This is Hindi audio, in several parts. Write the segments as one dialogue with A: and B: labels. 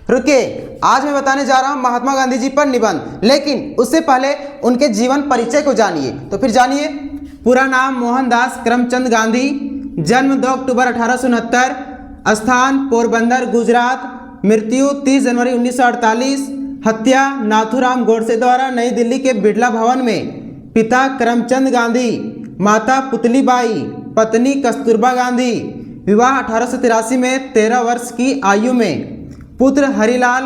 A: रुकिए, आज मैं बताने जा रहा हूं महात्मा गांधी जी पर निबंध, लेकिन उससे पहले उनके जीवन परिचय को जानिए। तो फिर जानिए। पूरा नाम मोहनदास करमचंद गांधी, जन्म 2 अक्टूबर 1869, स्थान पोरबंदर गुजरात, मृत्यु 30 जनवरी 1948, हत्या नाथूराम गोडसे द्वारा नई दिल्ली के बिड़ला भवन में। पिता करमचंद गांधी, माता पुतलीबाई, पत्नी कस्तूरबा गांधी, विवाह 1883 में 13 वर्ष की आयु में। पुत्र हरिलाल,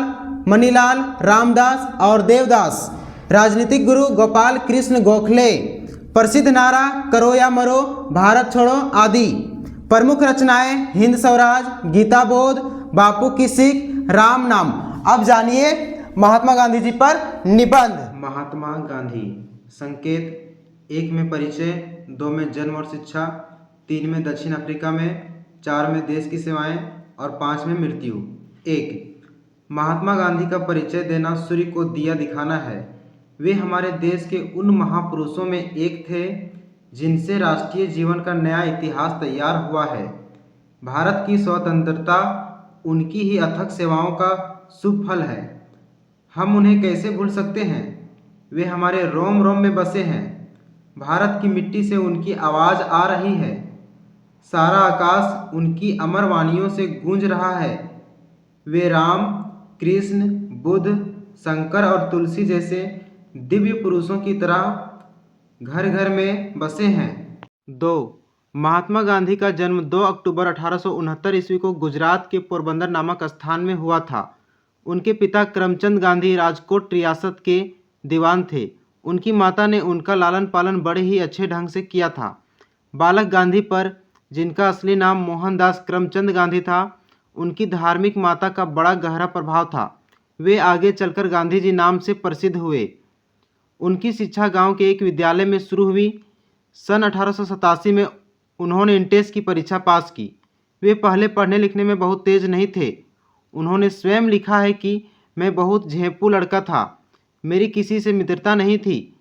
A: मणिलाल, रामदास और देवदास। राजनीतिक गुरु गोपाल कृष्ण गोखले। प्रसिद्ध नारा करो या मरो, भारत छोड़ो आदि। प्रमुख रचनाएं हिंद स्वराज, गीता बोध, बापू की सीख, राम नाम। अब जानिए महात्मा गांधी जी पर निबंध।
B: महात्मा गांधी। संकेत: 1 में परिचय, 2 में जन्म और शिक्षा, 3 में दक्षिण अफ्रीका में, 4 में देश की सेवाएं और 5 में मृत्यु। 1. महात्मा गांधी का परिचय देना सूर्य को दिया दिखाना है। वे हमारे देश के उन महापुरुषों में एक थे जिनसे राष्ट्रीय जीवन का नया इतिहास तैयार हुआ है। भारत की स्वतंत्रता उनकी ही अथक सेवाओं का शुभ फल है। हम उन्हें कैसे भूल सकते हैं? वे हमारे रोम रोम में बसे हैं। भारत की मिट्टी से उनकी आवाज़ आ रही है। सारा आकाश उनकी अमर वाणियों से गूंज रहा है। वे राम, कृष्ण, बुद्ध, शंकर और तुलसी जैसे दिव्य पुरुषों की तरह घर घर में बसे हैं। 2. महात्मा गांधी का जन्म 2 अक्टूबर 1869 ईस्वी को गुजरात के पोरबंदर नामक स्थान में हुआ था। उनके पिता करमचंद गांधी राजकोट रियासत के दीवान थे। उनकी माता ने उनका लालन पालन बड़े ही अच्छे ढंग से किया था। बालक गांधी पर, जिनका असली नाम मोहनदास करमचंद गांधी था, उनकी धार्मिक माता का बड़ा गहरा प्रभाव था। वे आगे चलकर गांधी जी नाम से प्रसिद्ध हुए। उनकी शिक्षा गांव के एक विद्यालय में शुरू हुई। सन 1887 में उन्होंने इंटेस की परीक्षा पास की। वे पहले पढ़ने लिखने में बहुत तेज नहीं थे। उन्होंने स्वयं लिखा है कि मैं बहुत झेंपू लड़का था, मेरी किसी से मित्रता नहीं थी।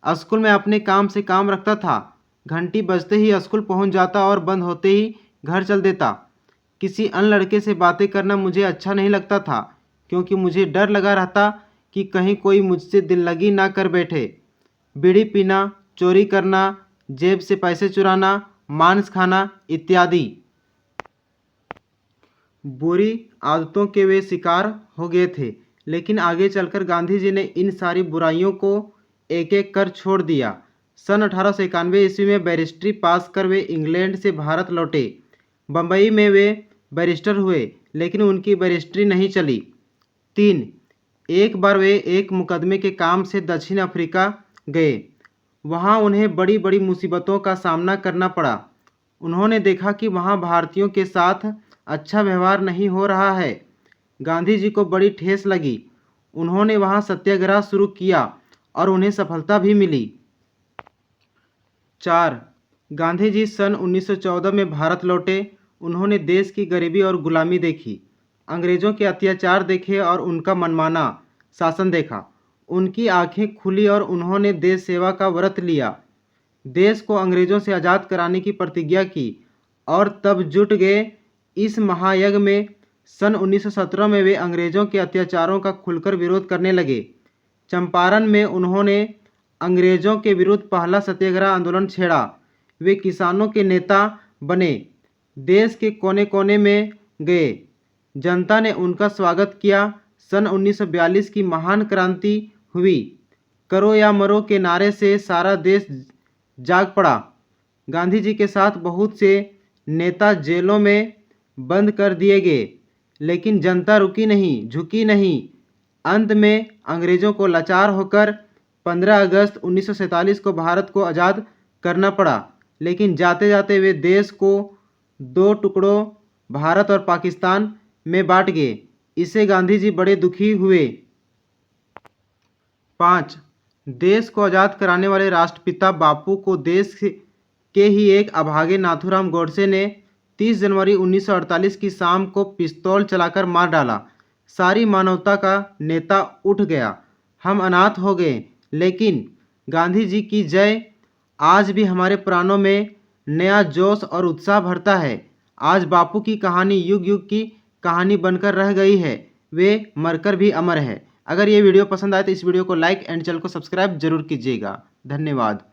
B: स्कूल में अपने काम से काम रखता था। घंटी बजते ही स्कूल पहुंच जाता और बंद होते ही घर चल देता। किसी अन्य लड़के से बातें करना मुझे अच्छा नहीं लगता था, क्योंकि मुझे डर लगा रहता कि कहीं कोई मुझसे दिल लगी ना कर बैठे। बीड़ी पीना, चोरी करना, जेब से पैसे चुराना, मांस खाना इत्यादि बुरी आदतों के वे शिकार हो गए थे। लेकिन आगे चलकर गांधी जी ने इन सारी बुराइयों को एक एक कर छोड़ दिया। सन 1891 ईस्वी में बैरिस्ट्री पास कर वे इंग्लैंड से भारत लौटे। बम्बई में वे बैरिस्टर हुए, लेकिन उनकी बैरिस्ट्री नहीं चली। 3. एक बार वे एक मुकदमे के काम से दक्षिण अफ्रीका गए। वहाँ उन्हें बड़ी बड़ी मुसीबतों का सामना करना पड़ा। उन्होंने देखा कि वहाँ भारतीयों के साथ अच्छा व्यवहार नहीं हो रहा है। गांधी जी को बड़ी ठेस लगी। उन्होंने वहाँ सत्याग्रह शुरू किया और उन्हें सफलता भी मिली। 4. गांधी जी सन 1914 में भारत लौटे। उन्होंने देश की गरीबी और गुलामी देखी, अंग्रेज़ों के अत्याचार देखे और उनका मनमाना शासन देखा। उनकी आंखें खुली और उन्होंने देश सेवा का व्रत लिया। देश को अंग्रेज़ों से आज़ाद कराने की प्रतिज्ञा की और तब जुट गए इस महायज्ञ में। सन 1917 में वे अंग्रेज़ों के अत्याचारों का खुलकर विरोध करने लगे। चंपारण में उन्होंने अंग्रेज़ों के विरुद्ध पहला सत्याग्रह आंदोलन छेड़ा। वे किसानों के नेता बने। देश के कोने कोने में गए। जनता ने उनका स्वागत किया। सन 1942 की महान क्रांति हुई। करो या मरो के नारे से सारा देश जाग पड़ा। गांधी जी के साथ बहुत से नेता जेलों में बंद कर दिए गए, लेकिन जनता रुकी नहीं, झुकी नहीं। अंत में अंग्रेज़ों को लाचार होकर 15 अगस्त 1947 को भारत को आज़ाद करना पड़ा। लेकिन जाते जाते वे देश को 2 टुकड़ों भारत और पाकिस्तान में बांट गए। इससे गांधी जी बड़े दुखी हुए। 5. देश को आज़ाद कराने वाले राष्ट्रपिता बापू को देश के ही एक अभागे नाथूराम गोडसे ने 30 जनवरी 1948 की शाम को पिस्तौल चलाकर मार डाला। सारी मानवता का नेता उठ गया। हम अनाथ हो गए, लेकिन गांधी जी की जय आज भी हमारे प्राणों में नया जोश और उत्साह भरता है। आज बापू की कहानी युग युग की कहानी बनकर रह गई है।
A: वे मरकर भी अमर है। अगर ये वीडियो पसंद आए तो इस वीडियो को लाइक एंड चैनल को सब्सक्राइब जरूर कीजिएगा। धन्यवाद।